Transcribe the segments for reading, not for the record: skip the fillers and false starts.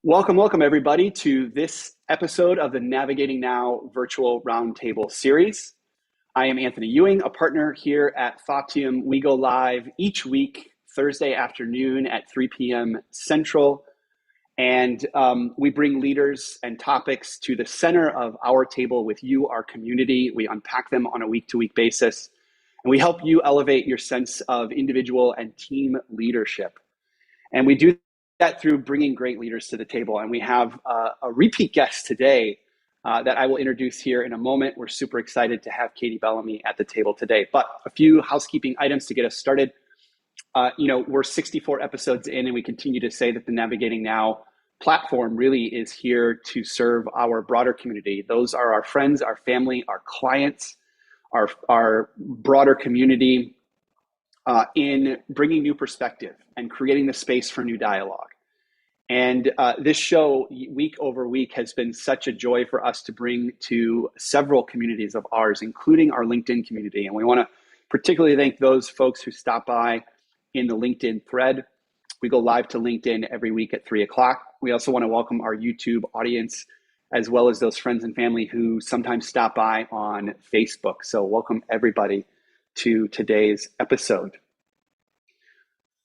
Welcome everybody to this episode of the Navigating Now virtual roundtable series. I am Anthony Ewing, a partner here at Thoughtium. We go live each week, Thursday afternoon at 3 p.m. Central. And we bring leaders and topics to the center of our table with you, our community. We unpack them on a week-to-week basis. And we help you elevate your sense of individual and team leadership. And we do that through bringing great leaders to the table. And we have a repeat guest today that I will introduce here in a moment. We're super excited to have Katie Bellamy at the table today. But a few housekeeping items to get us started. We're 64 episodes in, and we continue to say that the Navigating Now platform really is here to serve our broader community. Those are our friends, our family, our clients, our broader community, in bringing new perspective and creating the space for new dialogue. And this show, week over week, has been such a joy for us to bring to several communities of ours, including our LinkedIn community. And we want to particularly thank those folks who stop by in the LinkedIn thread. We go live to LinkedIn every week at 3 o'clock. We also want to welcome our YouTube audience, as well as those friends and family who sometimes stop by on Facebook. So welcome everybody to today's episode.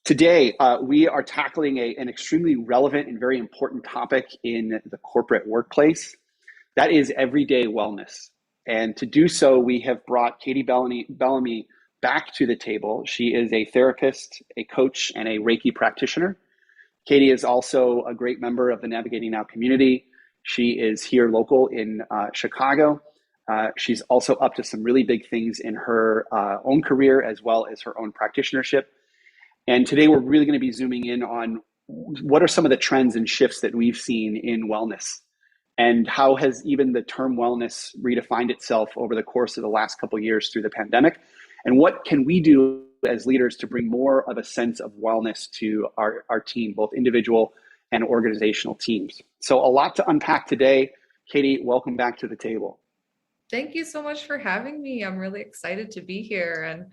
Today, we are tackling an extremely relevant and very important topic in the corporate workplace. That is everyday wellness. And to do so, we have brought Katie Bellamy back to the table. She is a therapist, a coach, and a Reiki practitioner. Katie is also a great member of the Navigating Now community. She is here local in Chicago. She's also up to some really big things in her own career, as well as her own practitionership. And today we're really going to be zooming in on what are some of the trends and shifts that we've seen in wellness, and how has even the term wellness redefined itself over the course of the last couple of years through the pandemic, and what can we do as leaders to bring more of a sense of wellness to our team, both individual and organizational teams. So a lot to unpack today. Katie, welcome back to the table. Thank you so much for having me. I'm really excited to be here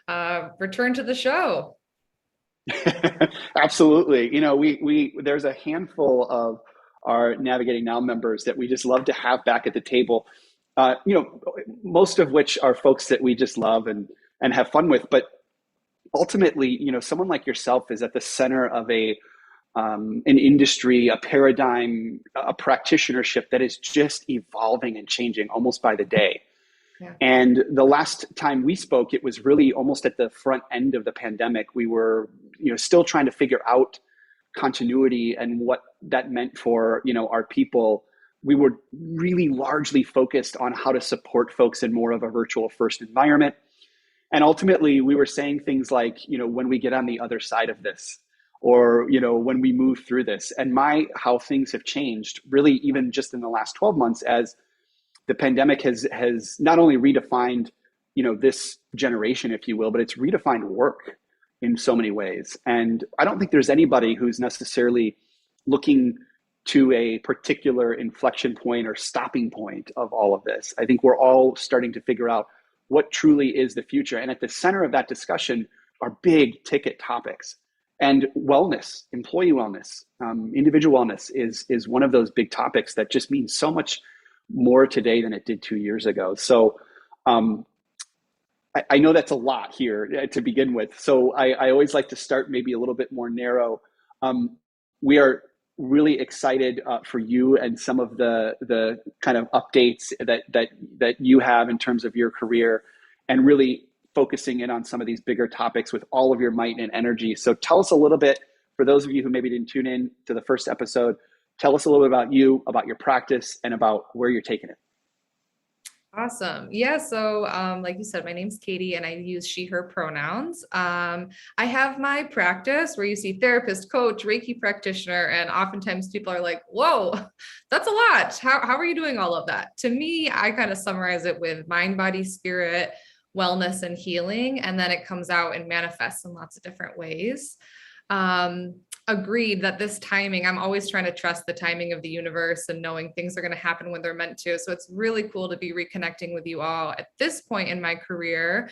and return to the show. Absolutely. We there's a handful of our Navigating Now members that we just love to have back at the table. Most of which are folks that we just love and have fun with. But ultimately, someone like yourself is at the center of an industry, a paradigm, a practitionership that is just evolving and changing almost by the day. Yeah. And the last time we spoke, it was really almost at the front end of the pandemic. We were, still trying to figure out continuity and what that meant for, our people. We were really largely focused on how to support folks in more of a virtual first environment. And ultimately, we were saying things like, when we get on the other side of this, or, when we move through this, and how things have changed really even just in the last 12 months as the pandemic has not only redefined, this generation, if you will, but it's redefined work in so many ways. And I don't think there's anybody who's necessarily looking to a particular inflection point or stopping point of all of this. I think we're all starting to figure out what truly is the future. And at the center of that discussion are big ticket topics. And wellness, employee wellness, individual wellness is one of those big topics that just means so much more today than it did 2 years ago. So I know that's a lot here to begin with. So I always like to start maybe a little bit more narrow. We are really excited for you and some of the kind of updates that you have in terms of your career, and really focusing in on some of these bigger topics with all of your might and energy. So tell us a little bit, for those of you who maybe didn't tune in to the first episode, tell us a little bit about you, about your practice, and about where you're taking it. Awesome. Yeah. So, like you said, my name's Katie and I use she, her pronouns. I have my practice where you see therapist, coach, Reiki practitioner, and oftentimes people are like, whoa, that's a lot. How are you doing all of that? To me, I kind of summarize it with mind, body, spirit, wellness, and healing. And then it comes out and manifests in lots of different ways. agreed that this timing, I'm always trying to trust the timing of the universe and knowing things are going to happen when they're meant to. So it's really cool to be reconnecting with you all at this point in my career.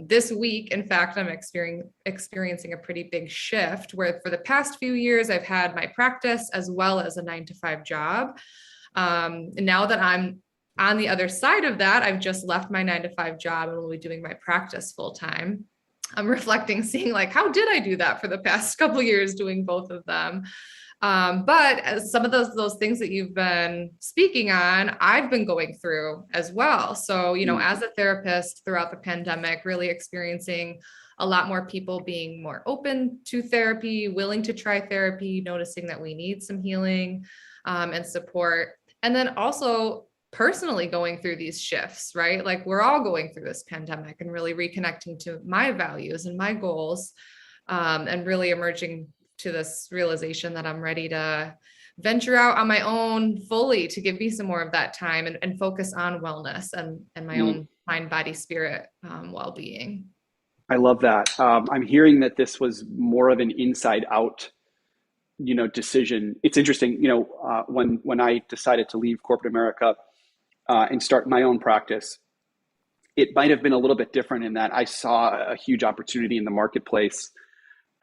This week, in fact, I'm experiencing a pretty big shift where for the past few years, I've had my practice as well as a 9-to-5 job. Now that I'm on the other side of that, I've just left my 9-to-5 job and will be doing my practice full time. I'm reflecting, seeing like, how did I do that for the past couple of years doing both of them? But as some of those things that you've been speaking on, I've been going through as well. So, as a therapist throughout the pandemic, really experiencing a lot more people being more open to therapy, willing to try therapy, noticing that we need some healing and support. And then also personally going through these shifts, right? Like we're all going through this pandemic and really reconnecting to my values and my goals, and really emerging to this realization that I'm ready to venture out on my own fully to give me some more of that time and focus on wellness and my own mind, body, spirit well-being. I love that. I'm hearing that this was more of an inside out, decision. It's interesting, when I decided to leave corporate America and start my own practice, it might have been a little bit different in that I saw a huge opportunity in the marketplace,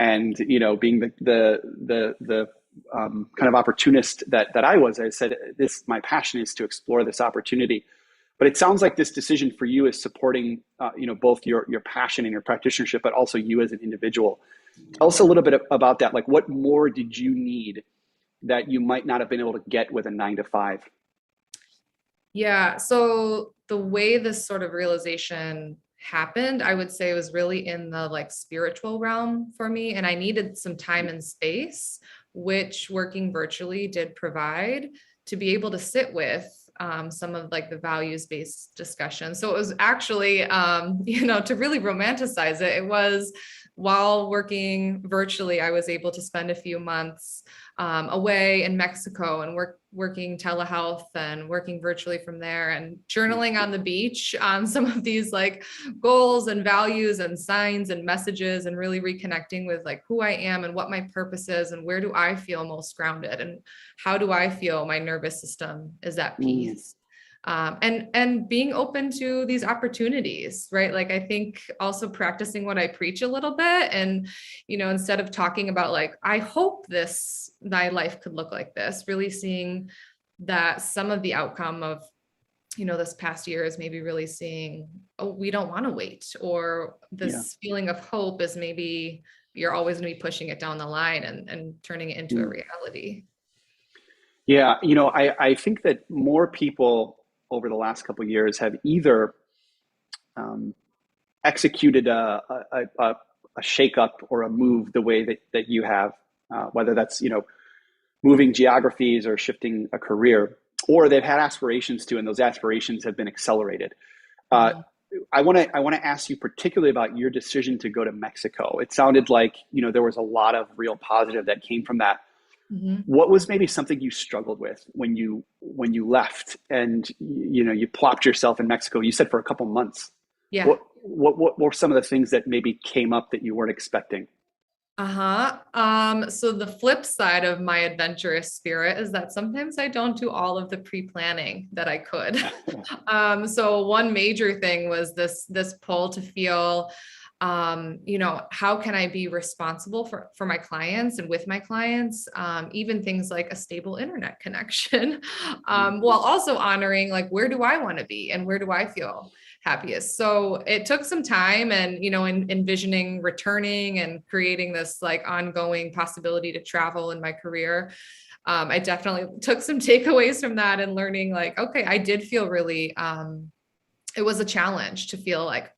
and being the kind of opportunist that I was, I said, my passion is to explore this opportunity. But it sounds like this decision for you is supporting, both your passion and your practitionership, but also you as an individual. Tell us a little bit about that. Like, what more did you need that you might not have been able to get with a 9-to-5? Yeah. So the way this sort of realization happened, I would say was really in the like spiritual realm for me. And I needed some time and space, which working virtually did provide, to be able to sit with some of like the values-based discussion. So it was actually, to really romanticize it, it was while working virtually, I was able to spend a few months away in Mexico and working telehealth and working virtually from there and journaling on the beach on some of these like goals and values and signs and messages, and really reconnecting with like who I am and what my purpose is and where do I feel most grounded and how do I feel my nervous system is at peace. And being open to these opportunities, right? Like, I think also practicing what I preach a little bit. And, instead of talking about like, I hope my life could look like this, really seeing that some of the outcome of, this past year is maybe really seeing, oh, we don't want to wait, or this feeling of hope is maybe you're always going to be pushing it down the line and turning it into a reality. Yeah. I think that more people over the last couple of years have either executed a shakeup or a move the way that you have, whether that's, moving geographies or shifting a career, or they've had aspirations to, and those aspirations have been accelerated. I want to ask you particularly about your decision to go to Mexico. It sounded like, there was a lot of real positive that came from that. Mm-hmm. What was maybe something you struggled with when you left and you plopped yourself in Mexico? You said for a couple months. Yeah. What were some of the things that maybe came up that you weren't expecting? So the flip side of my adventurous spirit is that sometimes I don't do all of the pre-planning that I could. So one major thing was this pull to feel, how can I be responsible for my clients and with my clients, even things like a stable internet connection, while also honoring like, where do I want to be and where do I feel happiest? So it took some time and, envisioning returning and creating this like ongoing possibility to travel in my career. I definitely took some takeaways from that and learning like, okay, I did feel really, it was a challenge to feel like,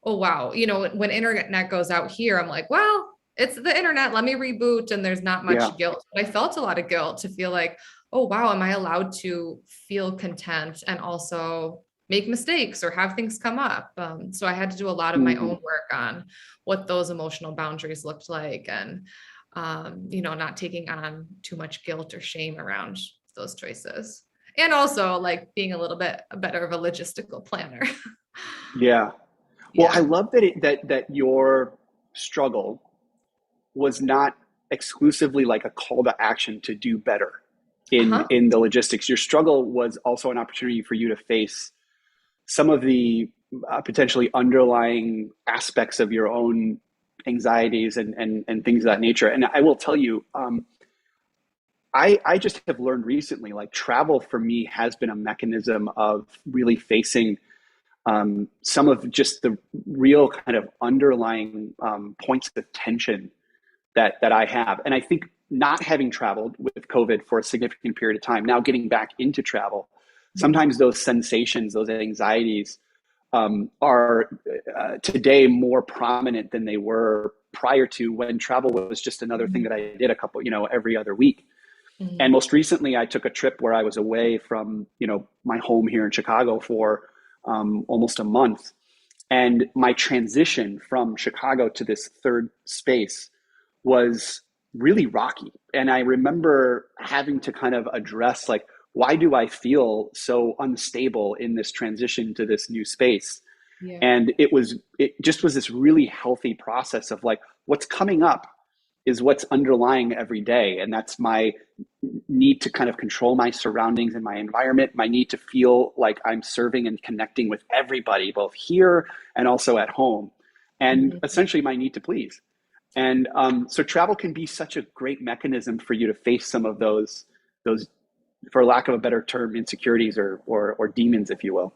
oh, wow. When internet goes out here, I'm like, well, it's the internet, let me reboot. And there's not much guilt, but I felt a lot of guilt to feel like, oh, wow, am I allowed to feel content and also make mistakes or have things come up? So I had to do a lot of my own work on what those emotional boundaries looked like and, not taking on too much guilt or shame around those choices. And also like being a little bit better of a logistical planner. Yeah. Well, I love that your struggle was not exclusively like a call to action to do better Uh-huh. in the logistics. Your struggle was also an opportunity for you to face some of the potentially underlying aspects of your own anxieties and things of that nature. And I will tell you, I just have learned recently, like travel for me has been a mechanism of really facing some of just the real kind of underlying points of tension that I have. And I think not having traveled with COVID for a significant period of time, now getting back into travel, sometimes those sensations, those anxieties are today more prominent than they were prior to, when travel was just another thing that I did a couple, every other week. Mm-hmm. And most recently, I took a trip where I was away from, my home here in Chicago for almost a month. And my transition from Chicago to this third space was really rocky. And I remember having to kind of address, like, why do I feel so unstable in this transition to this new space? Yeah. And it just was this really healthy process of like, what's coming up is what's underlying every day. And that's my need to kind of control my surroundings and my environment, my need to feel like I'm serving and connecting with everybody, both here and also at home, and essentially my need to please. And so travel can be such a great mechanism for you to face some of those, for lack of a better term, insecurities or demons, if you will.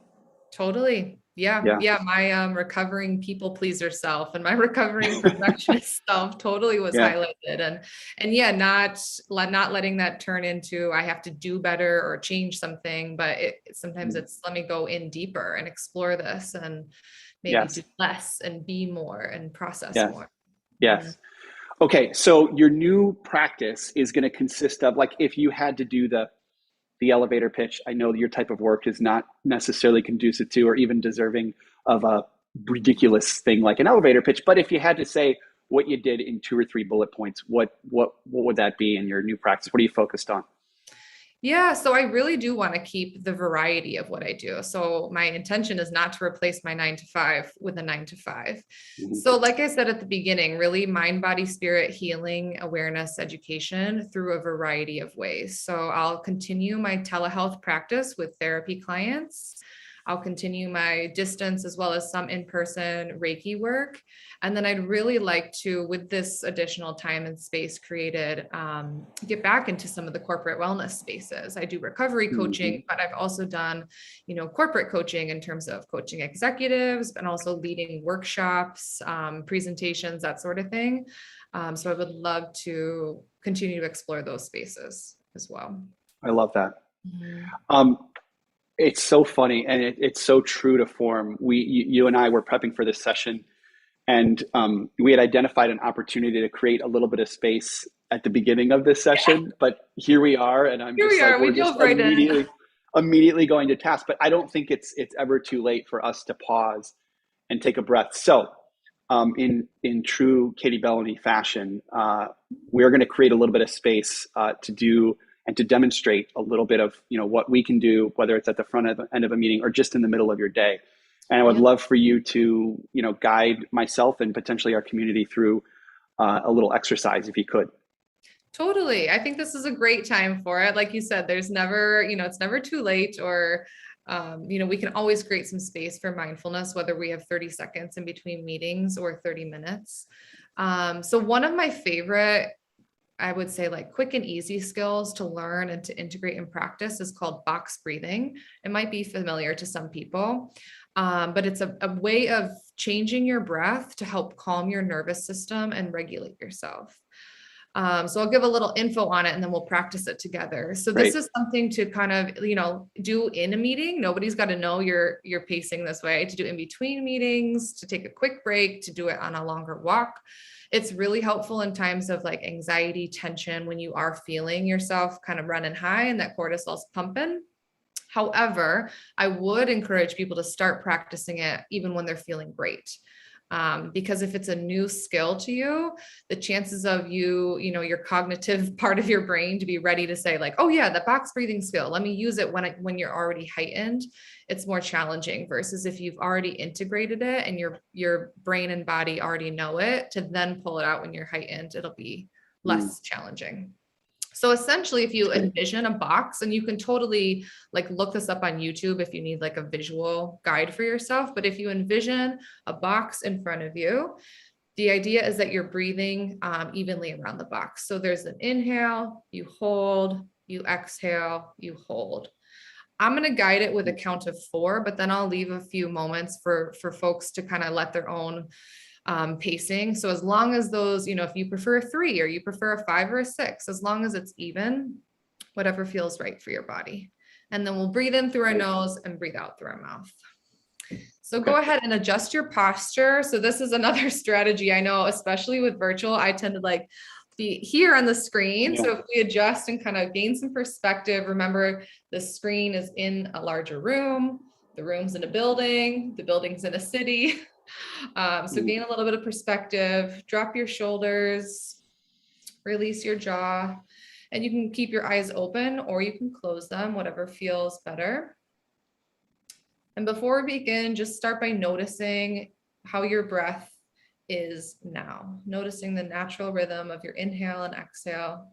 Totally. Yeah. Yeah. Yeah. My recovering people pleaser self and my recovering perfectionist self totally was Yeah. highlighted. And yeah, not letting that turn into I have to do better or change something, but sometimes it's let me go in deeper and explore this and maybe Yes. do less and be more and process Yes. more. Yes. Okay. So your new practice is going to consist of, like, if you had to do the elevator pitch, I know your type of work is not necessarily conducive to or even deserving of a ridiculous thing like an elevator pitch. But if you had to say what you did in 2 or 3 bullet points, what would that be in your new practice? What are you focused on? Yeah, so I really do want to keep the variety of what I do. So my intention is not to replace my 9 to 5 with a 9 to 5. Mm-hmm. So like I said at the beginning, really mind, body, spirit, healing, awareness, education through a variety of ways. So I'll continue my telehealth practice with therapy clients. I'll continue my distance as well as some in-person Reiki work. And then I'd really like to, with this additional time and space created, get back into some of the corporate wellness spaces. I do recovery coaching, but I've also done, corporate coaching in terms of coaching executives and also leading workshops, presentations, that sort of thing. So I would love to continue to explore those spaces as well. I love that. It's so funny, and it's so true to form. You and I were prepping for this session, and we had identified an opportunity to create a little bit of space at the beginning of this session, but here we are, and we're just immediately going to task. But I don't think it's ever too late for us to pause and take a breath. So in true Katie Bellamy fashion, we're going to create a little bit of space to do and to demonstrate a little bit of what we can do, whether it's at the end of a meeting or just in the middle of your day. And I would love for you to guide myself and potentially our community through a little exercise, if you could. Totally. I think this is a great time for it. Like you said, there's never, it's never too late, or we can always create some space for mindfulness, whether we have 30 seconds in between meetings or 30 minutes. So one of my favorite, I would say, like quick and easy skills to learn and to integrate in practice is called box breathing. It might be familiar to some people, but it's a way of changing your breath to help calm your nervous system and regulate yourself. So I'll give a little info on it and then we'll practice it together. So Great. This is something to kind of, do in a meeting. Nobody's got to know you're pacing this way, to do in between meetings, to take a quick break, to do it on a longer walk. It's really helpful in times of like anxiety, tension, when you are feeling yourself kind of running high and that cortisol's pumping. However, I would encourage people to start practicing it even when they're feeling great. Because if it's a new skill to you, the chances of your cognitive part of your brain to be ready to say like, oh yeah, the box breathing skill, let me use it when you're already heightened, it's more challenging versus if you've already integrated it and your brain and body already know it, to then pull it out when you're heightened, it'll be less challenging. So essentially, if you envision a box, and you can totally like look this up on YouTube if you need like a visual guide for yourself, but if you envision a box in front of you, the idea is that you're breathing evenly around the box. So there's an inhale, you hold, you exhale, you hold. I'm going to guide it with a count of 4, but then I'll leave a few moments for folks to kind of let their own pacing. So as long as those, if you prefer a 3 or you prefer a 5 or a 6, as long as it's even, whatever feels right for your body. And then we'll breathe in through our nose and breathe out through our mouth. So go ahead and adjust your posture. So this is another strategy. I know, especially with virtual, I tend to like be here on the screen. Yeah. So if we adjust and kind of gain some perspective, remember the screen is in a larger room, the room's in a building, the building's in a city. So gain a little bit of perspective, drop your shoulders, release your jaw, and you can keep your eyes open or you can close them, whatever feels better. And before we begin, just start by noticing how your breath is now, noticing the natural rhythm of your inhale and exhale.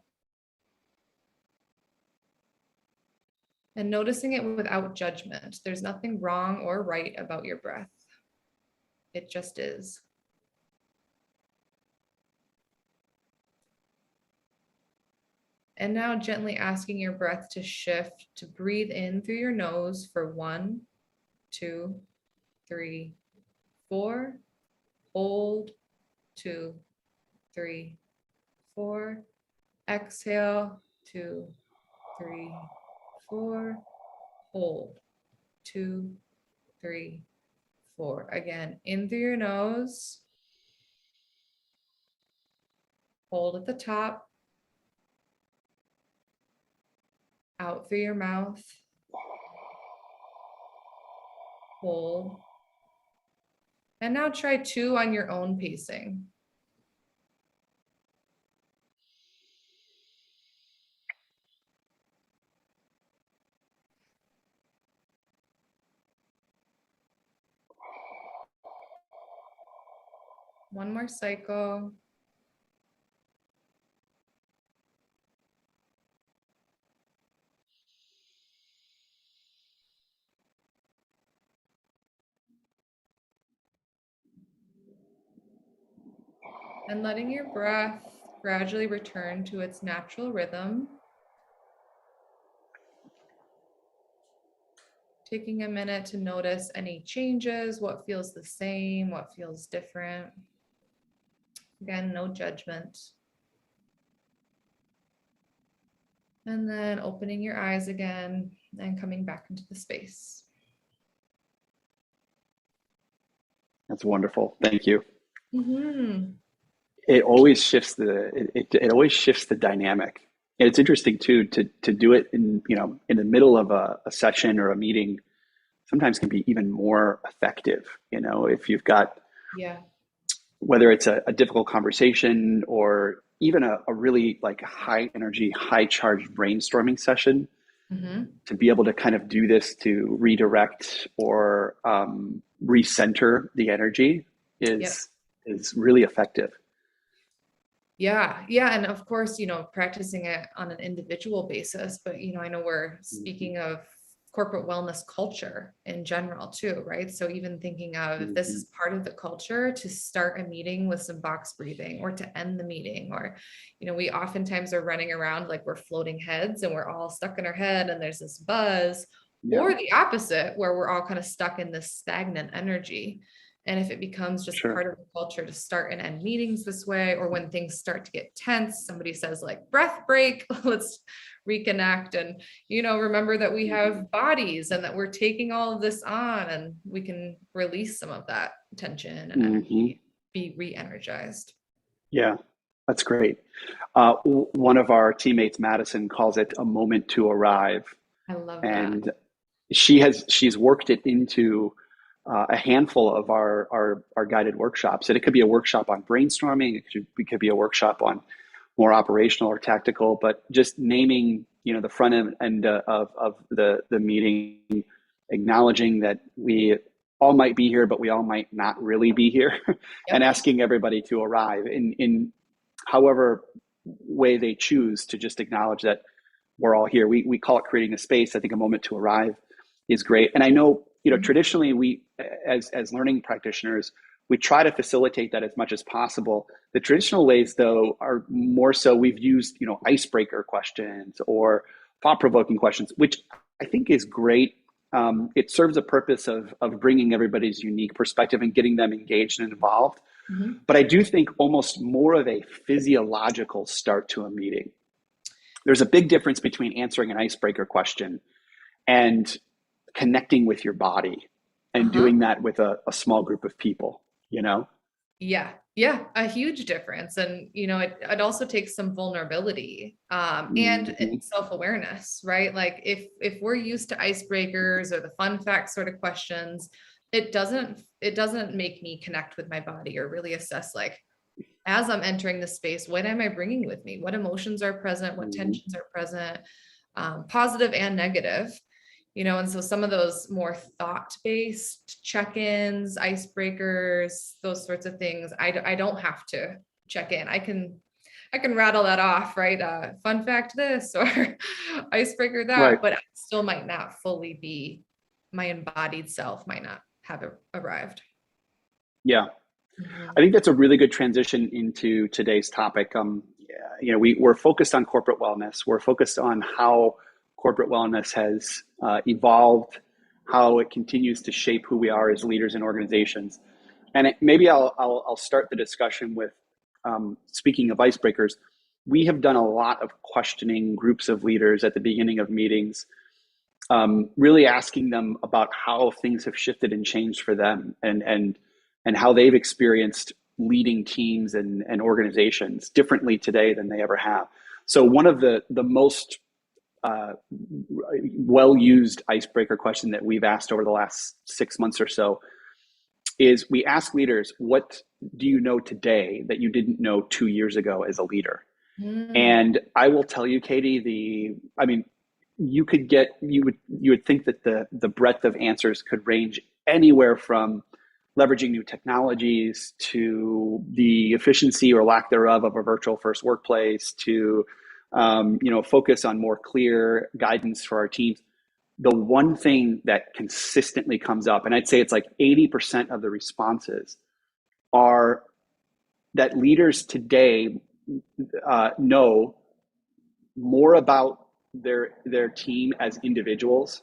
And noticing it without judgment. There's nothing wrong or right about your breath. It just is. And now gently asking your breath to shift, to breathe in through your nose for 1, 2, 3, 4. Hold, 2, 3, 4. Exhale, 2, 3, 4. Hold, 2, 3, 4. Again, in through your nose. Hold at the top. Out through your mouth. Hold. And now try 2 on your own pacing. One more cycle. And letting your breath gradually return to its natural rhythm. Taking a minute to notice any changes, what feels the same, what feels different. Again, no judgment. And then opening your eyes again and coming back into the space. That's wonderful. Thank you. Mm-hmm. It always shifts it always shifts the dynamic. And it's interesting too to do it in the middle of a session or a meeting. Sometimes can be even more effective. If you've got whether it's a difficult conversation or even a really like high energy, high charged brainstorming session, to be able to kind of do this to redirect or recenter the energy is really effective. Yeah. And of course, practicing it on an individual basis, but I know we're speaking of corporate wellness culture in general too, right? So even thinking of if this is part of the culture, to start a meeting with some box breathing or to end the meeting, or, we oftentimes are running around like we're floating heads and we're all stuck in our head and there's this buzz, or the opposite where we're all kind of stuck in this stagnant energy. And if it becomes just part of the culture to start and end meetings this way, or when things start to get tense, somebody says like breath break, let's reconnect. And, remember that we have bodies and that we're taking all of this on, and we can release some of that tension and energy, be re-energized. Yeah, that's great. One of our teammates, Madison, calls it a moment to arrive. I love that. And she's worked it into a handful of our guided workshops. And it could be a workshop on brainstorming. It could be a workshop on more operational or tactical, but just naming, the front end of the meeting, acknowledging that we all might be here, but we all might not really be here, and asking everybody to arrive in however way they choose to just acknowledge that we're all here. We call it creating a space. I think a moment to arrive is great. And I know, traditionally we, as learning practitioners, we try to facilitate that as much as possible. The traditional ways, though, are more so we've used, icebreaker questions or thought-provoking questions, which I think is great. It serves a purpose of bringing everybody's unique perspective and getting them engaged and involved. Mm-hmm. But I do think almost more of a physiological start to a meeting. There's a big difference between answering an icebreaker question and connecting with your body and doing that with a small group of people, Yeah, a huge difference. And, it also takes some vulnerability and self-awareness, right? Like if we're used to icebreakers or the fun fact sort of questions, it doesn't make me connect with my body or really assess, like, as I'm entering the space, what am I bringing with me? What emotions are present? What tensions are present? Positive and negative. And so some of those more thought-based check-ins, icebreakers, those sorts of things, I don't have to check in. I can rattle that off, right? Fun fact this or icebreaker that, right. But I still might not fully be, my embodied self might not have arrived. Yeah. I think that's a really good transition into today's topic. We're focused on corporate wellness. We're focused on how corporate wellness has evolved, how it continues to shape who we are as leaders in organizations. And maybe I'll start the discussion with, speaking of icebreakers, we have done a lot of questioning groups of leaders at the beginning of meetings, really asking them about how things have shifted and changed for them and how they've experienced leading teams and organizations differently today than they ever have. So one of the most well-used icebreaker question that we've asked over the last 6 months or so is we ask leaders, what do you know today that you didn't know 2 years ago as a leader? And I will tell you, Katie, you would think that the breadth of answers could range anywhere from leveraging new technologies to the efficiency or lack thereof of a virtual first workplace to focus on more clear guidance for our teams. The one thing that consistently comes up, and I'd say it's like 80% of the responses, are that leaders today know more about their team as individuals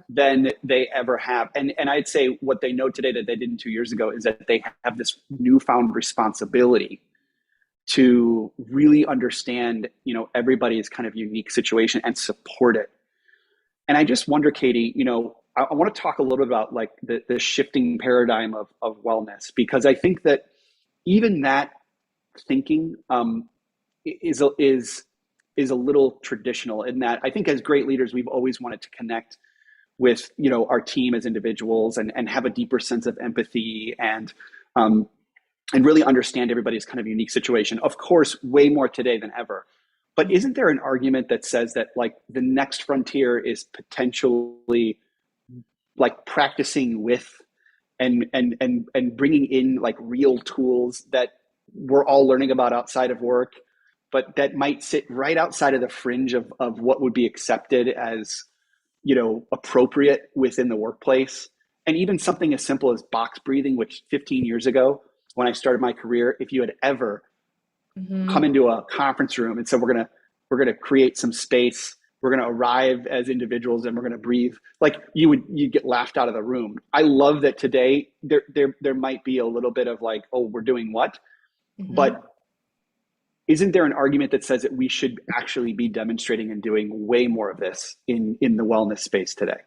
than they ever have. And I'd say what they know today that they didn't 2 years ago is that they have this newfound responsibility to really understand, everybody's kind of unique situation and support it. And I just wonder, Katie, I want to talk a little bit about like the shifting paradigm of wellness, because I think that even that thinking is a little traditional in that I think as great leaders, we've always wanted to connect with, our team as individuals and have a deeper sense of empathy and really understand everybody's kind of unique situation. Of course, way more today than ever. But isn't there an argument that says that like the next frontier is potentially like practicing with and bringing in like real tools that we're all learning about outside of work, but that might sit right outside of the fringe of what would be accepted as, appropriate within the workplace? And even something as simple as box breathing, which 15 years ago, when I started my career, if you had ever come into a conference room and said, we're gonna create some space, we're gonna arrive as individuals and we're gonna breathe, like you'd get laughed out of the room. I love that today there might be a little bit of like, oh, we're doing what? But isn't there an argument that says that we should actually be demonstrating and doing way more of this in the wellness space today?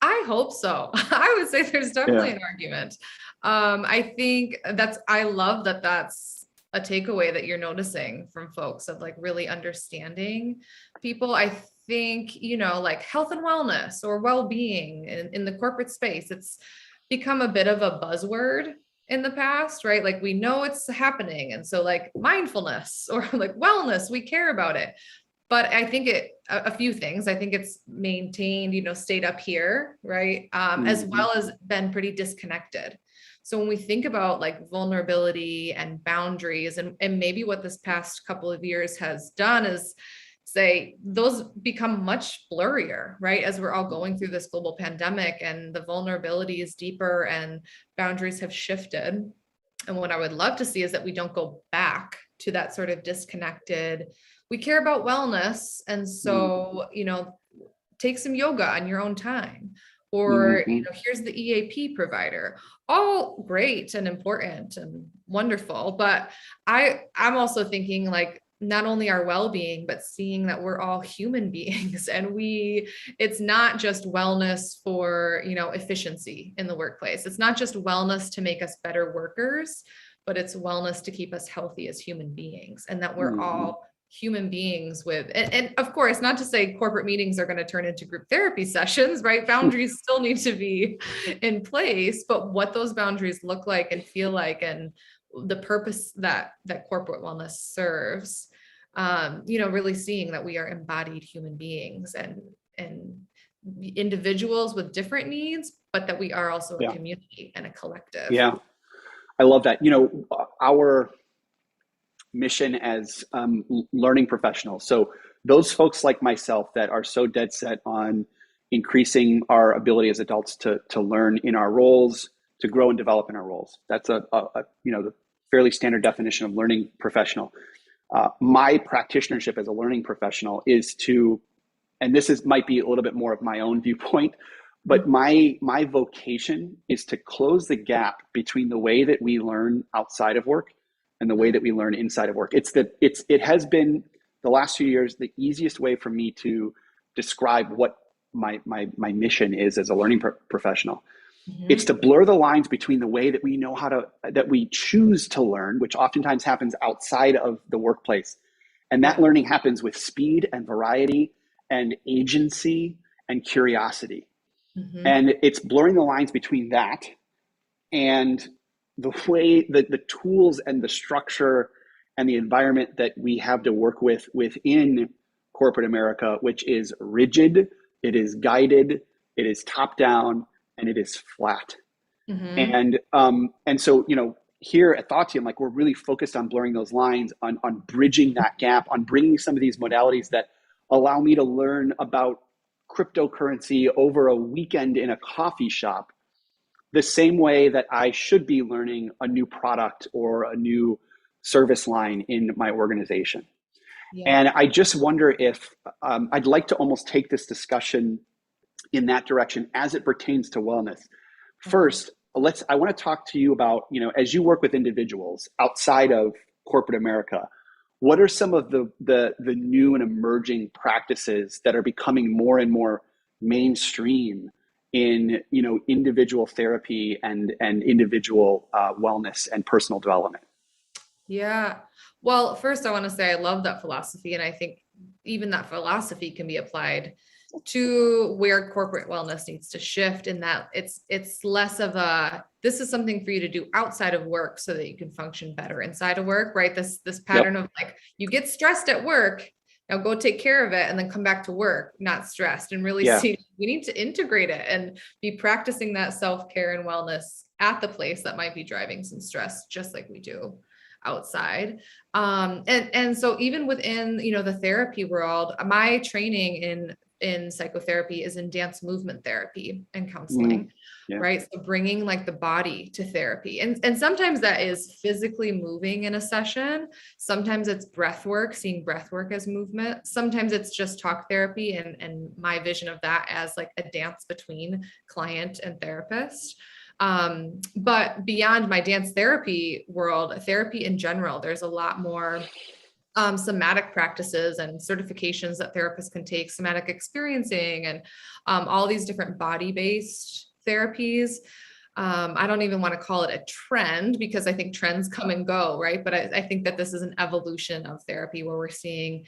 I hope so. I would say there's definitely an argument. I think I love that that's a takeaway that you're noticing from folks of like really understanding people. I think, like health and wellness or well-being in the corporate space, it's become a bit of a buzzword in the past, right? Like we know it's happening. And so like mindfulness or like wellness, we care about it. But I think a few things, I think it's maintained, stayed up here, right? As well as been pretty disconnected. So when we think about like vulnerability and boundaries, and maybe what this past couple of years has done is say those become much blurrier, right? As we're all going through this global pandemic and the vulnerability is deeper and boundaries have shifted. And what I would love to see is that we don't go back to that sort of disconnected. We care about wellness. And so, take some yoga on your own time, or, here's the EAP provider. All great and important and wonderful. But I'm also thinking like, not only our well-being, but seeing that we're all human beings, and it's not just wellness for, efficiency in the workplace. It's not just wellness to make us better workers, but it's wellness to keep us healthy as human beings, and that we're all human beings with, and of course, not to say corporate meetings are going to turn into group therapy sessions, right? Boundaries still need to be in place, but what those boundaries look like and feel like, and the purpose that corporate wellness serves, really seeing that we are embodied human beings and individuals with different needs, but that we are also a community and a collective. Yeah, I love that. Our mission as learning professionals. So those folks like myself that are so dead set on increasing our ability as adults to learn in our roles, to grow and develop in our roles. That's the fairly standard definition of learning professional. My practitionership as a learning professional is to, and might be a little bit more of my own viewpoint, but my vocation is to close the gap between the way that we learn outside of work and the way that we learn inside of work. It has been the last few years the easiest way for me to describe what my mission is as a learning professional. It's to blur the lines between the way that we know that we choose to learn, which oftentimes happens outside of the workplace. And that learning happens with speed and variety and agency and curiosity. And it's blurring the lines between that and the way that the tools and the structure and the environment that we have to work with within corporate America, which is rigid, it is guided, it is top down, and it is flat. And so, here at Thought Team, like, we're really focused on blurring those lines, on bridging that gap, on bringing some of these modalities that allow me to learn about cryptocurrency over a weekend in a coffee shop, the same way that I should be learning a new product or a new service line in my organization. And I just wonder if I'd like to almost take this discussion in that direction as it pertains to wellness. First, I want to talk to you about, as you work with individuals outside of corporate America, what are some of the new and emerging practices that are becoming more and more mainstream in, individual therapy and individual wellness and personal development? Yeah. Well, first I want to say I love that philosophy. And I think even that philosophy can be applied to where corporate wellness needs to shift, in that it's less of this is something for you to do outside of work so that you can function better inside of work, right? This pattern of like, you get stressed at work, now go take care of it and then come back to work, not stressed, and really see we need to integrate it and be practicing that self-care and wellness at the place that might be driving some stress, just like we do outside. And so even within, the therapy world, my training in psychotherapy is in dance movement therapy and counseling, right? So bringing like the body to therapy. And sometimes that is physically moving in a session. Sometimes it's breath work, seeing breath work as movement. Sometimes it's just talk therapy and my vision of that as like a dance between client and therapist. But beyond my dance therapy world, therapy in general, there's a lot more somatic practices and certifications that therapists can take, somatic experiencing, and all these different body-based therapies. I don't even want to call it a trend, because I think trends come and go, right? But I think that this is an evolution of therapy where we're seeing,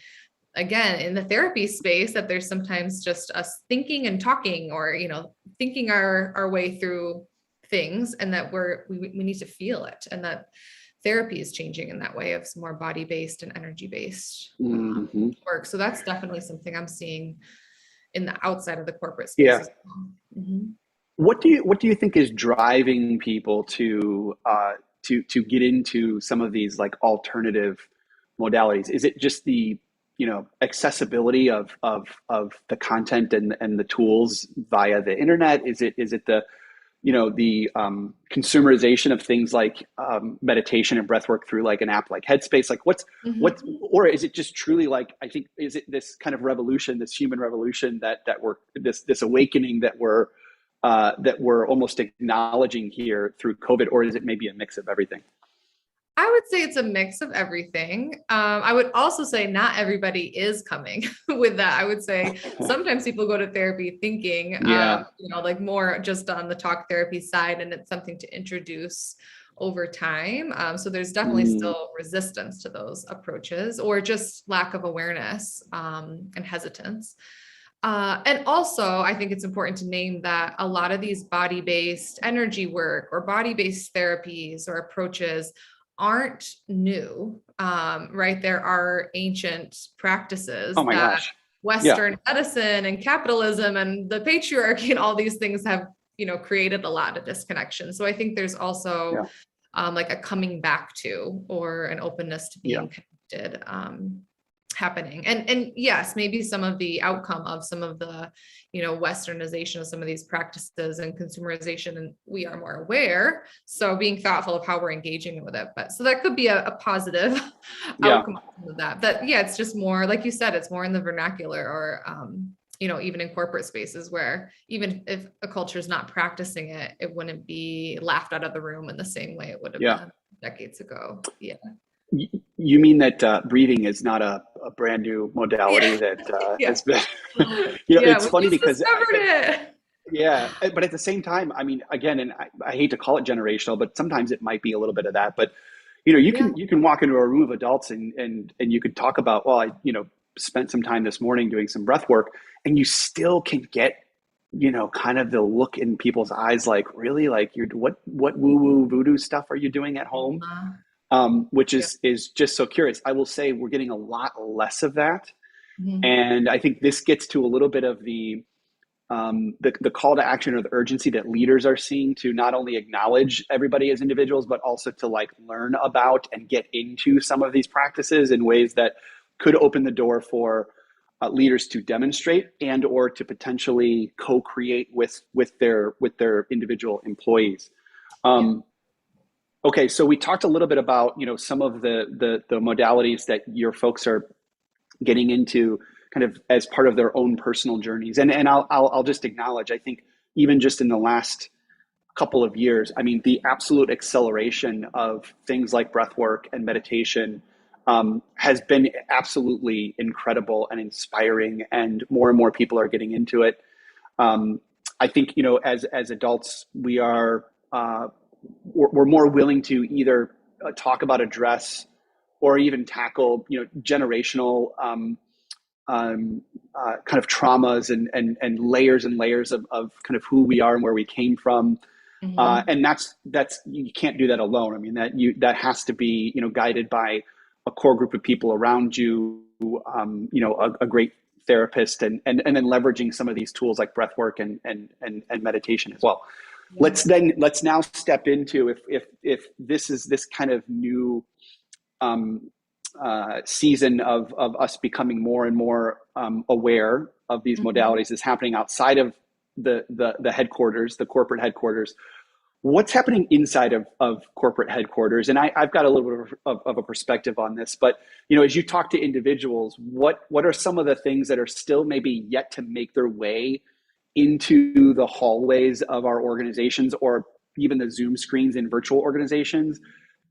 again, in the therapy space, that there's sometimes just us thinking and talking, or, thinking our way through things, and that we need to feel it, and that therapy is changing in that way of some more body-based and energy-based work. So that's definitely something I'm seeing in the outside of the corporate space. Yeah. As well. What do you think is driving people to get into some of these like alternative modalities? Is it just the accessibility of the content and the tools via the internet? Is it the consumerization of things like meditation and breath work through like an app like Headspace? Like what's Mhm. or is it just truly like, I think, is it this kind of revolution, this human revolution that we're this awakening that we're almost acknowledging here through COVID, or is it maybe a mix of everything? I would say it's a mix of everything. I would also say not everybody is coming with that. I would say sometimes people go to therapy thinking, Yeah. like more just on the talk therapy side, and it's something to introduce over time. So there's definitely Mm. still resistance to those approaches, or just lack of awareness and hesitance. And also, I think it's important to name that a lot of these body based energy work or body based therapies or approaches aren't new, right? There are ancient Oh practices my that gosh. Yeah. Western medicine and capitalism and the patriarchy and all these things have, created a lot of disconnection. So I think there's also Yeah. like a coming back to or an openness to Yeah. being connected happening. And yes, maybe some of the outcome of some of the, westernization of some of these practices and consumerization, and we are more aware. So being thoughtful of how we're engaging with it. But so that could be a positive Yeah. outcome of that. But yeah, it's just more, like you said, it's more in the vernacular or even in corporate spaces where even if a culture is not practicing it, it wouldn't be laughed out of the room in the same way it would have Yeah. been decades ago. Yeah. You mean that breathing is not a brand new Yeah. modality that Yeah. has been, Yeah. it's We funny just because discovered it. yeah, but at the same time, I mean, again, and I hate to call it generational, but sometimes it might be a little bit of that. But you Yeah. can walk into a room of adults and you could talk about, well, I spent some time this morning doing some breath work, and you still can get kind of the look in people's eyes, like, really, like, you're what woo woo voodoo stuff are you doing at home? Which Yeah. is just so curious. I will say we're getting a lot less of that, Mhm. and I think this gets to a little bit of the call to action or the urgency that leaders are seeing to not only acknowledge everybody as individuals, but also to like learn about and get into some of these practices in ways that could open the door for leaders to demonstrate and or to potentially co-create with their individual employees. Yeah. Um, okay, so we talked a little bit about some of the modalities that your folks are getting into kind of as part of their own personal journeys. And I'll just acknowledge, I think even just in the last couple of years, I mean, the absolute acceleration of things like breath work and meditation has been absolutely incredible and inspiring, and more people are getting into it. Um, I think, as adults, we're more willing to either talk about, address, or even tackle, generational kind of traumas and layers and layers of kind of who we are and where we came from. Mhm. And that's you can't do that alone. I mean, that has to be guided by a core group of people around you, a great therapist, and then leveraging some of these tools like breath work and meditation as well. Yeah. Let's now step into, if this is this kind of new um, season of us becoming more and more aware of these Mhm. modalities is happening outside of the headquarters, the corporate headquarters. What's happening inside of corporate headquarters? And I've got a little bit of a perspective on this, but as you talk to individuals, what are some of the things that are still maybe yet to make their way into the hallways of our organizations, or even the Zoom screens in virtual organizations,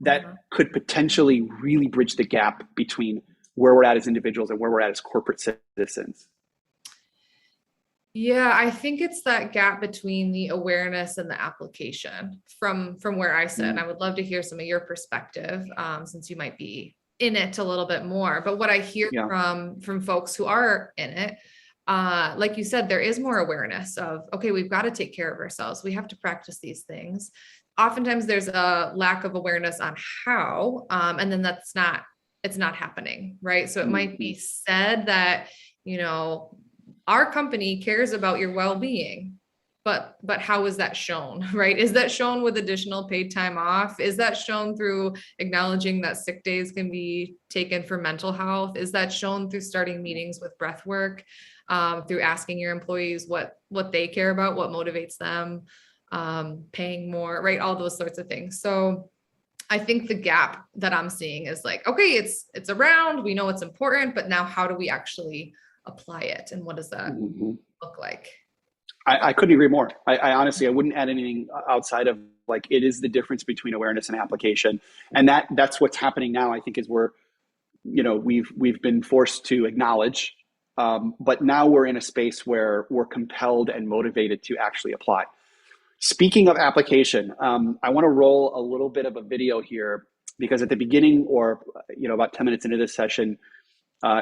that Uh-huh. could potentially really bridge the gap between where we're at as individuals and where we're at as corporate citizens? Yeah, I think it's that gap between the awareness and the application from where I sit. And Mm, I would love to hear some of your perspective, since you might be in it a little bit more. But what I hear yeah. from folks who are in it, like you said, there is more awareness of, okay, we've got to take care of ourselves. We have to practice these things. Oftentimes there's a lack of awareness on how, and then it's not happening, right? So it might Mm-hmm. be said that, you know, our company cares about your well-being, but how is that shown, right? Is that shown with additional paid time off? Is that shown through acknowledging that sick days can be taken for mental health? Is that shown through starting meetings with breath work, through asking your employees what they care about, what motivates them, paying more, right? All those sorts of things. So I think the gap that I'm seeing is like, okay, it's around, we know it's important, but now how do we actually apply it? And what does that look like? I couldn't agree more. I honestly, I wouldn't add anything outside of like, it is the difference between awareness and application. And that's what's happening now, I think, is we've been forced to acknowledge, but now we're in a space where we're compelled and motivated to actually apply. Speaking of application, I want to roll a little bit of a video here because at the beginning, or about 10 minutes into this session,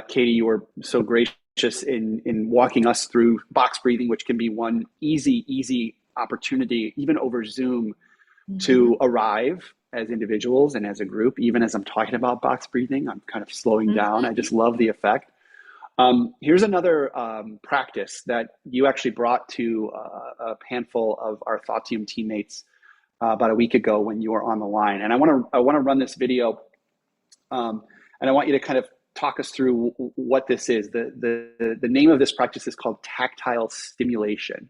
Katie, you were so gracious in walking us through box breathing, which can be one easy opportunity, even over Zoom, to arrive as individuals and as a group. Even as I'm talking about box breathing, I'm kind of slowing down. I just love the effect. Here's another practice that you actually brought to a handful of our Thoughtium teammates about a week ago when you were on the line. And I want to run this video, and I want you to kind of talk us through what this is. The name of this practice is called tactile stimulation.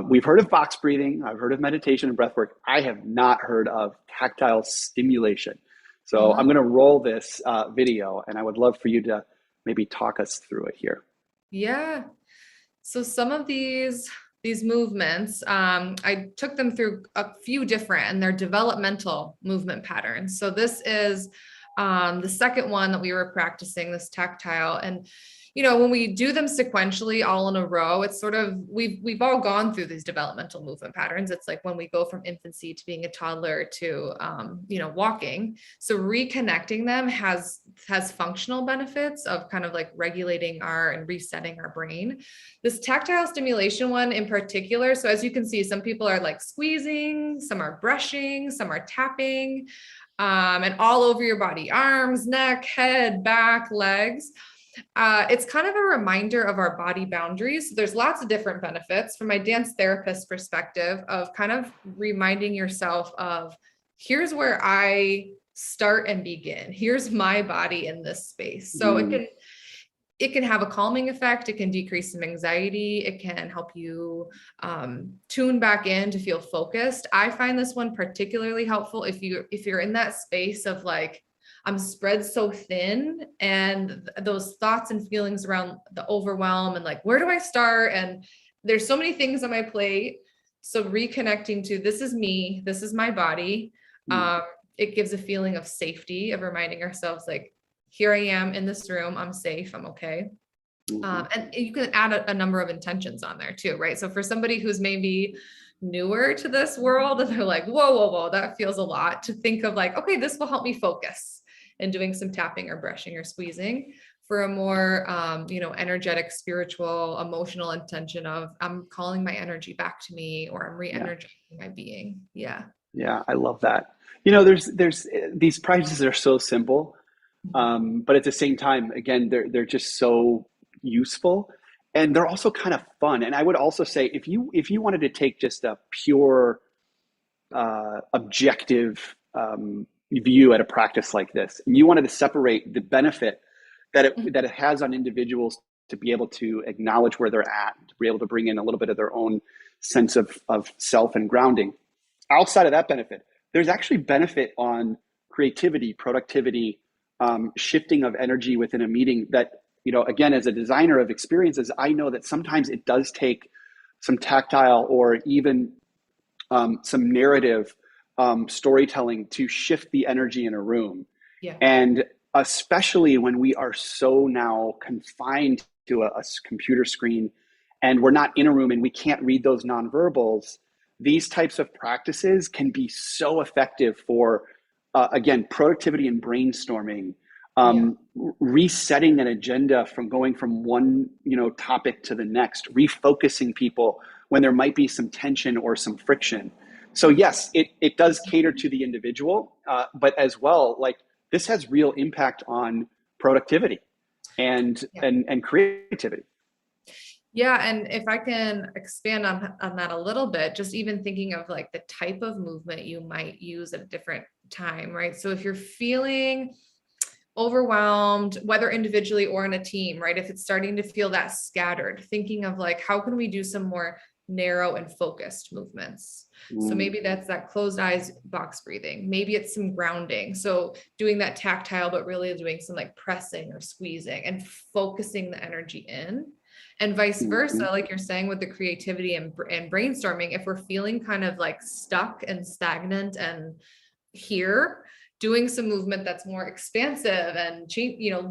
We've heard of box breathing. I've heard of meditation and breath work. I have not heard of tactile stimulation. So I'm going to roll this video, and I would love for you to maybe talk us through it here. Yeah. So some of these movements, I took them through a few different, and they're developmental movement patterns. So this is the second one that we were practicing, this tactile. And, when we do them sequentially all in a row, it's sort of, we've all gone through these developmental movement patterns. It's like when we go from infancy to being a toddler to, walking. So reconnecting them has functional benefits of kind of like regulating and resetting our brain. This tactile stimulation one in particular. So as you can see, some people are like squeezing, some are brushing, some are tapping, and all over your body, arms, neck, head, back, legs. It's kind of a reminder of our body boundaries. There's lots of different benefits from my dance therapist perspective of kind of reminding yourself of, here's where I start and begin. Here's my body in this space. So it can have a calming effect. It can decrease some anxiety. It can help you tune back in to feel focused. I find this one particularly helpful if you're in that space of like, I'm spread so thin, and those thoughts and feelings around the overwhelm and like, where do I start? And there's so many things on my plate. So reconnecting to, this is me, this is my body. It gives a feeling of safety, of reminding ourselves like, here I am in this room, I'm safe, I'm okay. And you can add a number of intentions on there too, right? So for somebody who's maybe newer to this world and they're like, whoa, that feels a lot, to think of like, okay, this will help me focus, and doing some tapping or brushing or squeezing for a more, energetic, spiritual, emotional intention of, I'm calling my energy back to me, or I'm re-energizing my being. Yeah. Yeah, I love that. There's these practices are so simple, but at the same time, again, they're just so useful, and they're also kind of fun. And I would also say, if you wanted to take just a pure, objective view at a practice like this, and you wanted to separate the benefit that it has on individuals to be able to acknowledge where they're at, to be able to bring in a little bit of their own sense of self and grounding. Outside of that benefit, there's actually benefit on creativity, productivity, shifting of energy within a meeting that, again, as a designer of experiences, I know that sometimes it does take some tactile or even some narrative storytelling to shift the energy in a room. Yeah. And especially when we are so now confined to a computer screen, and we're not in a room and we can't read those nonverbals, these types of practices can be so effective for, again, productivity and brainstorming, resetting an agenda from going from one, topic to the next, refocusing people when there might be some tension or some friction. So yes, it does cater to the individual, but as well, like, this has real impact on productivity and creativity. Yeah. And if I can expand on that a little bit, just even thinking of like the type of movement you might use at a different time, right? So if you're feeling overwhelmed, whether individually or in a team, right? If it's starting to feel that scattered, thinking of like, how can we do some more narrow and focused movements? So maybe that's that closed eyes box breathing. Maybe it's some grounding. So doing that tactile, but really doing some like pressing or squeezing and focusing the energy in. And vice versa, like you're saying with the creativity and brainstorming, if we're feeling kind of like stuck and stagnant and here, doing some movement that's more expansive and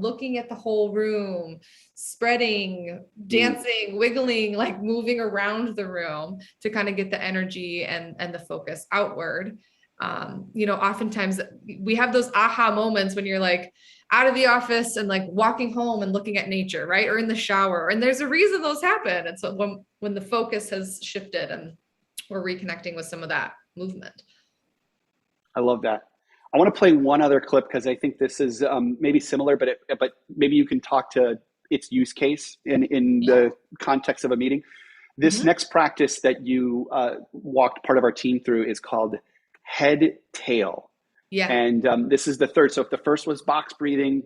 looking at the whole room, spreading, dancing, wiggling, like moving around the room to kind of get the energy and the focus outward. Oftentimes we have those aha moments when you're like out of the office and like walking home and looking at nature, right? Or in the shower. And there's a reason those happen. And so when the focus has shifted and we're reconnecting with some of that movement. I love that. I want to play one other clip because I think this is maybe similar, but maybe you can talk to its use case in the context of a meeting. This next practice that you walked part of our team through is called head tail. Yeah. And this is the third. So if the first was box breathing,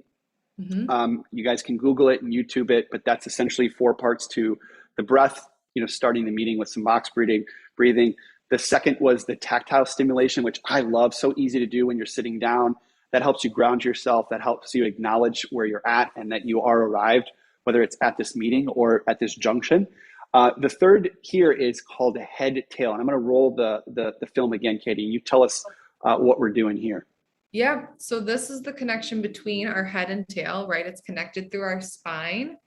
you guys can Google it and YouTube it, but that's essentially 4 parts to the breath, starting the meeting with some box breathing. The second was the tactile stimulation, which I love. So easy to do when you're sitting down. That helps you ground yourself. That helps you acknowledge where you're at and that you are arrived, whether it's at this meeting or at this junction. The third here is called a head tail. And I'm going to roll the film again, Katie. You tell us what we're doing here. Yeah. So this is the connection between our head and tail, right? It's connected through our spine.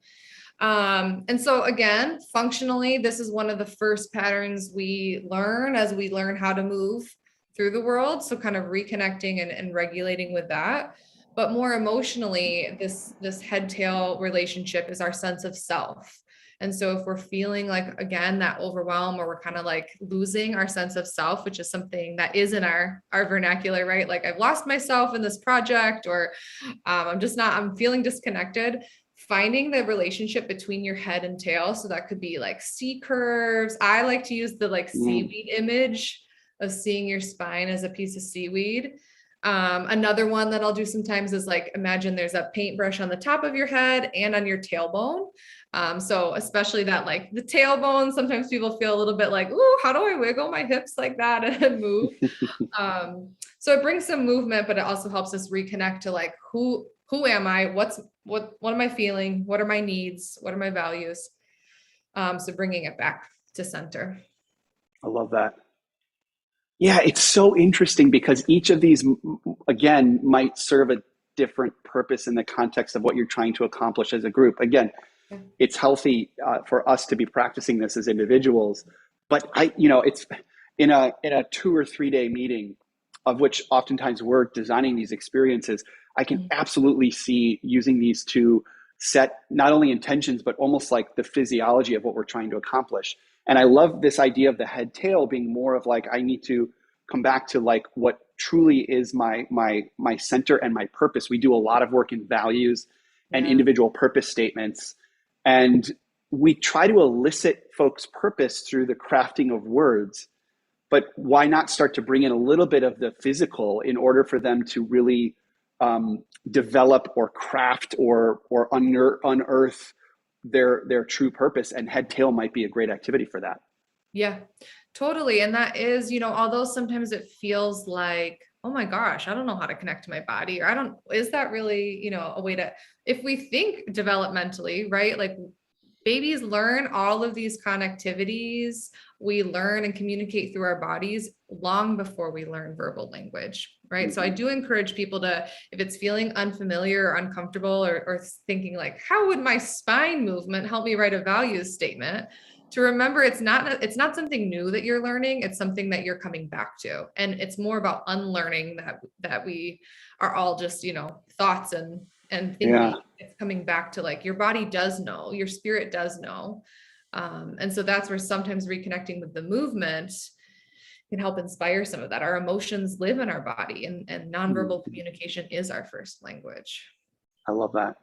And so again, functionally, this is one of the first patterns we learn as we learn how to move through the world. So kind of reconnecting and regulating with that. But more emotionally, this head tail relationship is our sense of self. And so if we're feeling like, again, that overwhelm, or we're kind of like losing our sense of self, which is something that is in our vernacular, right? Like I've lost myself in this project, or I'm feeling disconnected. Finding the relationship between your head and tail. So that could be like C curves. I like to use the like seaweed image of seeing your spine as a piece of seaweed. Another one that I'll do sometimes is like, imagine there's a paintbrush on the top of your head and on your tailbone. So especially that, like the tailbone, sometimes people feel a little bit like, ooh, how do I wiggle my hips like that and move? So it brings some movement, but it also helps us reconnect to like, who am I? What am I feeling? What are my needs? What are my values? So bringing it back to center. I love that. Yeah, it's so interesting because each of these, again, might serve a different purpose in the context of what you're trying to accomplish as a group. Again, it's healthy for us to be practicing this as individuals, but it's in a 2 or 3 day meeting, of which oftentimes we're designing these experiences. I can absolutely see using these to set not only intentions, but almost like the physiology of what we're trying to accomplish. And I love this idea of the head tail being more of like, I need to come back to like what truly is my center and my purpose. We do a lot of work in values and individual purpose statements. And we try to elicit folks' purpose through the crafting of words, but why not start to bring in a little bit of the physical in order for them to really develop or craft or unearth their true purpose? And head tail might be a great activity for that. Yeah, totally. And that is, although sometimes it feels like, oh my gosh, I don't know how to connect to my body, or is that really, a way to, if we think developmentally, right? Like babies learn all of these connectivities. We learn and communicate through our bodies long before we learn verbal language, right? So I do encourage people to, if it's feeling unfamiliar or uncomfortable, or thinking like, how would my spine movement help me write a values statement? To remember, it's not something new that you're learning. It's something that you're coming back to. And it's more about unlearning that we are all just, thoughts and thinking. Yeah. It's coming back to like, your body does know, your spirit does know. And so that's where sometimes reconnecting with the movement can help inspire some of that. Our emotions live in our body, and nonverbal communication is our first language. I love that.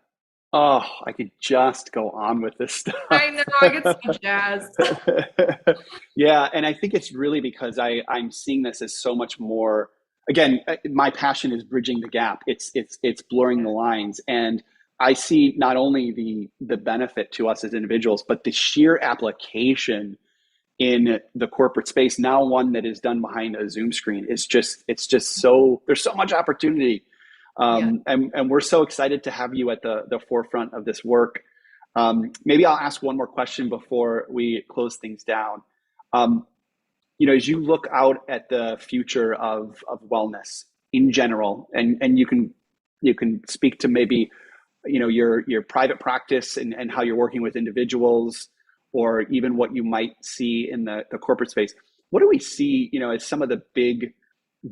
Oh, I could just go on with this I stuff. know, I get so jazzed. Yeah, and I think it's really because I'm seeing this as so much more. Again, my passion is bridging the gap. It's blurring the lines, and I see not only the benefit to us as individuals, but the sheer application in the corporate space, now one that is done behind a Zoom screen, is just it's just so there's so much opportunity, Yeah. and we're so excited to have you at the forefront of this work. Maybe I'll ask one more question before we close things down. Um, as you look out at the future of wellness in general, and you can speak to maybe your private practice and how you're working with individuals, or even what you might see in the corporate space. What do we see as some of the big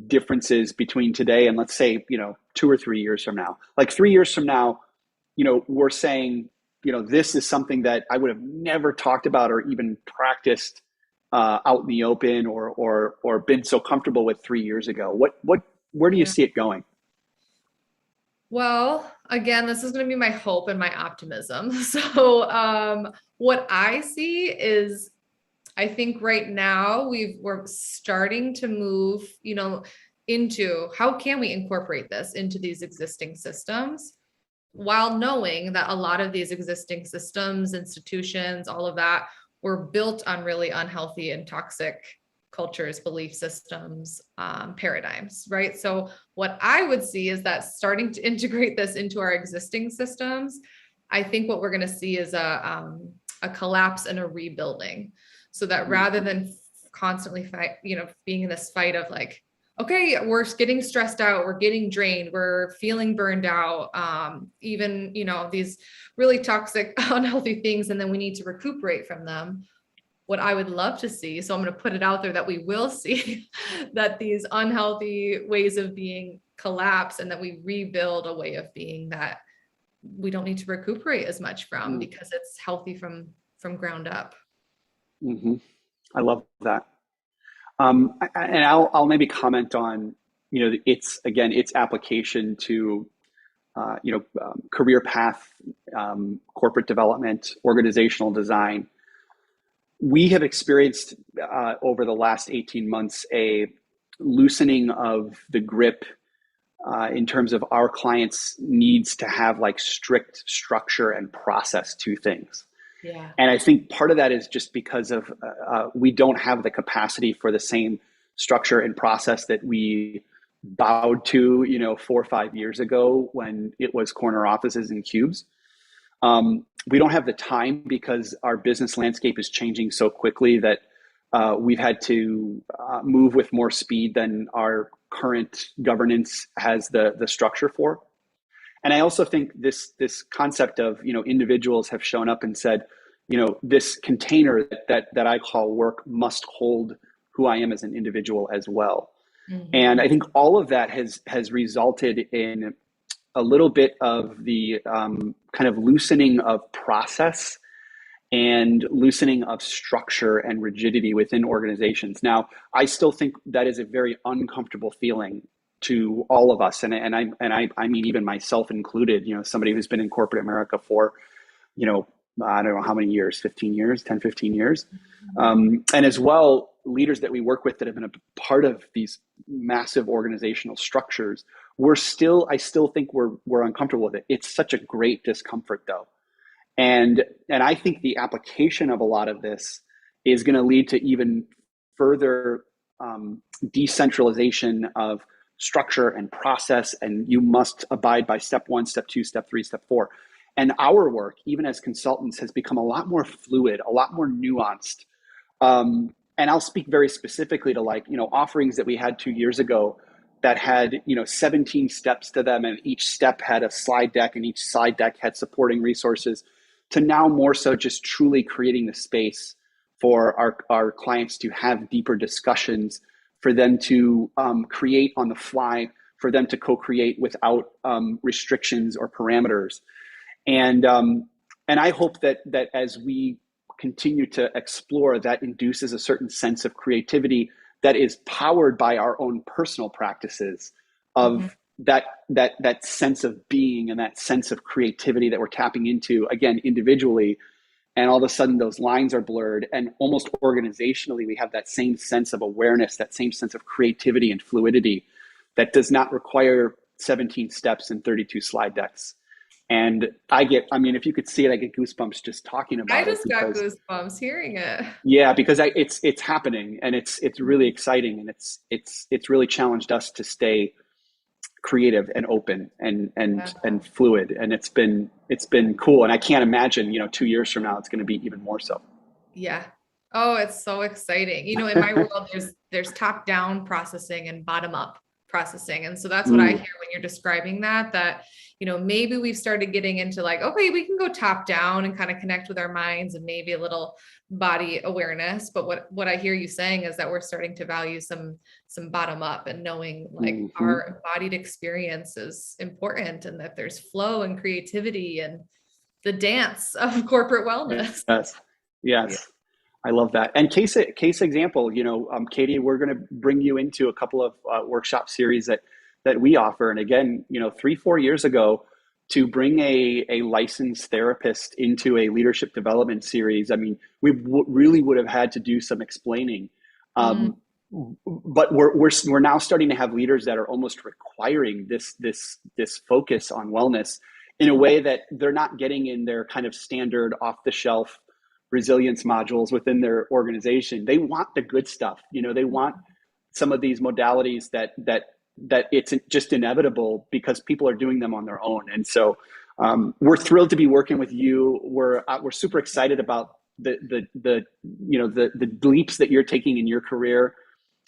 differences between today and, let's say, 2 or 3 years from now? Like 3 years from now, we're saying, this is something that I would have never talked about or even practiced out in the open, or been so comfortable with 3 years ago. Where do you Yeah. see it going? Well, again, this is going to be my hope and my optimism. So, what I see is, I think right now we're starting to move, into how can we incorporate this into these existing systems, while knowing that a lot of these existing systems, institutions, all of that were built on really unhealthy and toxic cultures, belief systems, paradigms, right? So what I would see is that starting to integrate this into our existing systems, I think what we're going to see is a collapse and a rebuilding. So that rather than constantly fight, being in this fight of like, okay, we're getting stressed out, we're getting drained, we're feeling burned out, even, these really toxic, unhealthy things, and then we need to recuperate from them. What I would love to see, so I'm going to put it out there that we will see that these unhealthy ways of being collapse, and that we rebuild a way of being that we don't need to recuperate as much from, because it's healthy from ground up. Mm-hmm. I love that. And I'll maybe comment on, its application to, career path, corporate development, organizational design. We have experienced over the last 18 months a loosening of the grip in terms of our clients' needs to have like strict structure and process to things. Yeah. And I think part of that is just because of we don't have the capacity for the same structure and process that we bowed to, 4 or 5 years ago when it was corner offices and cubes. We don't have the time because our business landscape is changing so quickly that we've had to move with more speed than our current governance has the structure for. And I also think this concept of, individuals have shown up and said, this container that I call work must hold who I am as an individual as well. And I think all of that has resulted in a little bit of the kind of loosening of process and loosening of structure and rigidity within organizations. Now, I still think that is a very uncomfortable feeling to all of us, and I mean even myself included. Somebody who's been in corporate America for, I don't know how many years, 15 years, 10, 15 years, and as well leaders that we work with that have been a part of these massive organizational structures. I still think we're uncomfortable with it. It's such a great discomfort, though. And I think the application of a lot of this is going to lead to even further decentralization of structure and process. And you must abide by step 1, step 2, step 3, step 4. And our work, even as consultants, has become a lot more fluid, a lot more nuanced. And I'll speak very specifically to offerings that we had 2 years ago that had 17 steps to them, and each step had a slide deck, and each slide deck had supporting resources, to now more so just truly creating the space for our clients to have deeper discussions, for them to create on the fly, for them to co-create without restrictions or parameters. And I hope that as we continue to explore, that induces a certain sense of creativity that is powered by our own personal practices of that sense of being and that sense of creativity that we're tapping into, again, individually. And all of a sudden those lines are blurred, and almost organizationally, we have that same sense of awareness, that same sense of creativity and fluidity that does not require 17 steps and 32 slide decks. And I mean, if you could see it, I get goosebumps just talking I about it just got because, goosebumps hearing it. yeah, because it's happening, and it's really exciting, and it's really challenged us to stay creative and open and fluid, and it's been cool. And I can't imagine, 2 years from now it's going to be even more so. Yeah. Oh, it's so exciting. In my world, there's top down processing and bottom up processing. And so that's what I hear when you're describing that, maybe we've started getting into like, okay, we can go top down and kind of connect with our minds and maybe a little body awareness. But what I hear you saying is that we're starting to value some bottom up, and knowing like our embodied experience is important, and that there's flow and creativity and the dance of corporate wellness. Yes. Yeah. I love that. And case example, Katie, we're going to bring you into a couple of workshop series that we offer. And again, 3-4 years ago, to bring a licensed therapist into a leadership development series, I mean, we really would have had to do some explaining. But we're now starting to have leaders that are almost requiring this focus on wellness in a way that they're not getting in their kind of standard off the shelf resilience modules within their organization. They want the good stuff. They want some of these modalities that it's just inevitable because people are doing them on their own. And so we're thrilled to be working with you. We're super excited about the leaps that you're taking in your career.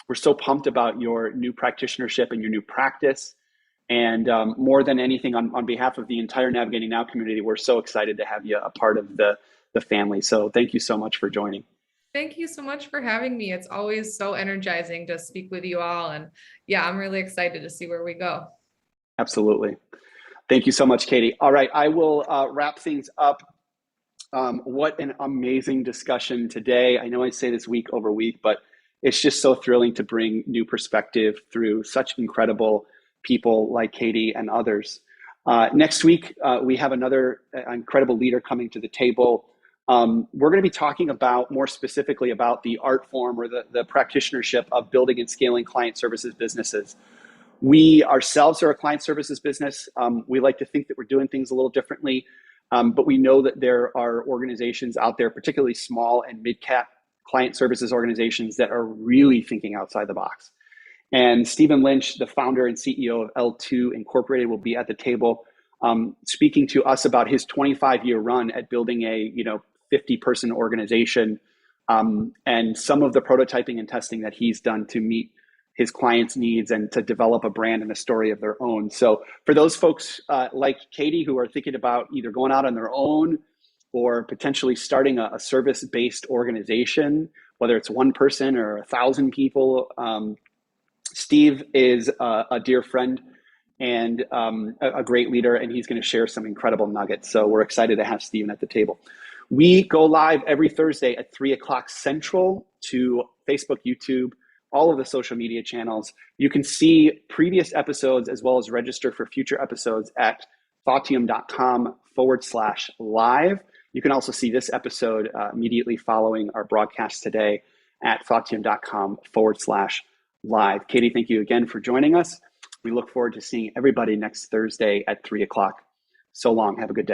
We're so pumped about your new practitionership and your new practice. And more than anything, on behalf of the entire Navigating Now community, we're so excited to have you a part of the family. So thank you so much for joining. Thank you so much for having me. It's always so energizing to speak with you all. And yeah, I'm really excited to see where we go. Absolutely. Thank you so much, Katie. All right, I will wrap things up. What an amazing discussion today. I know I say this week over week, but it's just so thrilling to bring new perspective through such incredible people like Katie and others. Next week, we have another incredible leader coming to the table. We're going to be talking about more specifically about the art form or the practitionership of building and scaling client services businesses. We ourselves are a client services business. We like to think that we're doing things a little differently, but we know that there are organizations out there, particularly small and mid-cap client services organizations, that are really thinking outside the box. And Stephen Lynch, the founder and CEO of L2 Incorporated, will be at the table speaking to us about his 25-year run at building a 50-person organization, and some of the prototyping and testing that he's done to meet his clients' needs and to develop a brand and a story of their own. So for those folks like Katie who are thinking about either going out on their own or potentially starting a service-based organization, whether it's one person or 1,000 people, Steve is a dear friend and a great leader, and he's going to share some incredible nuggets. So we're excited to have Steven at the table. We go live every Thursday at 3:00 Central to Facebook, YouTube, all of the social media channels. You can see previous episodes as well as register for future episodes at thoughttium.com/live. You can also see this episode immediately following our broadcast today at thoughttium.com/live. Katie, thank you again for joining us. We look forward to seeing everybody next Thursday at 3:00. So long. Have a good day.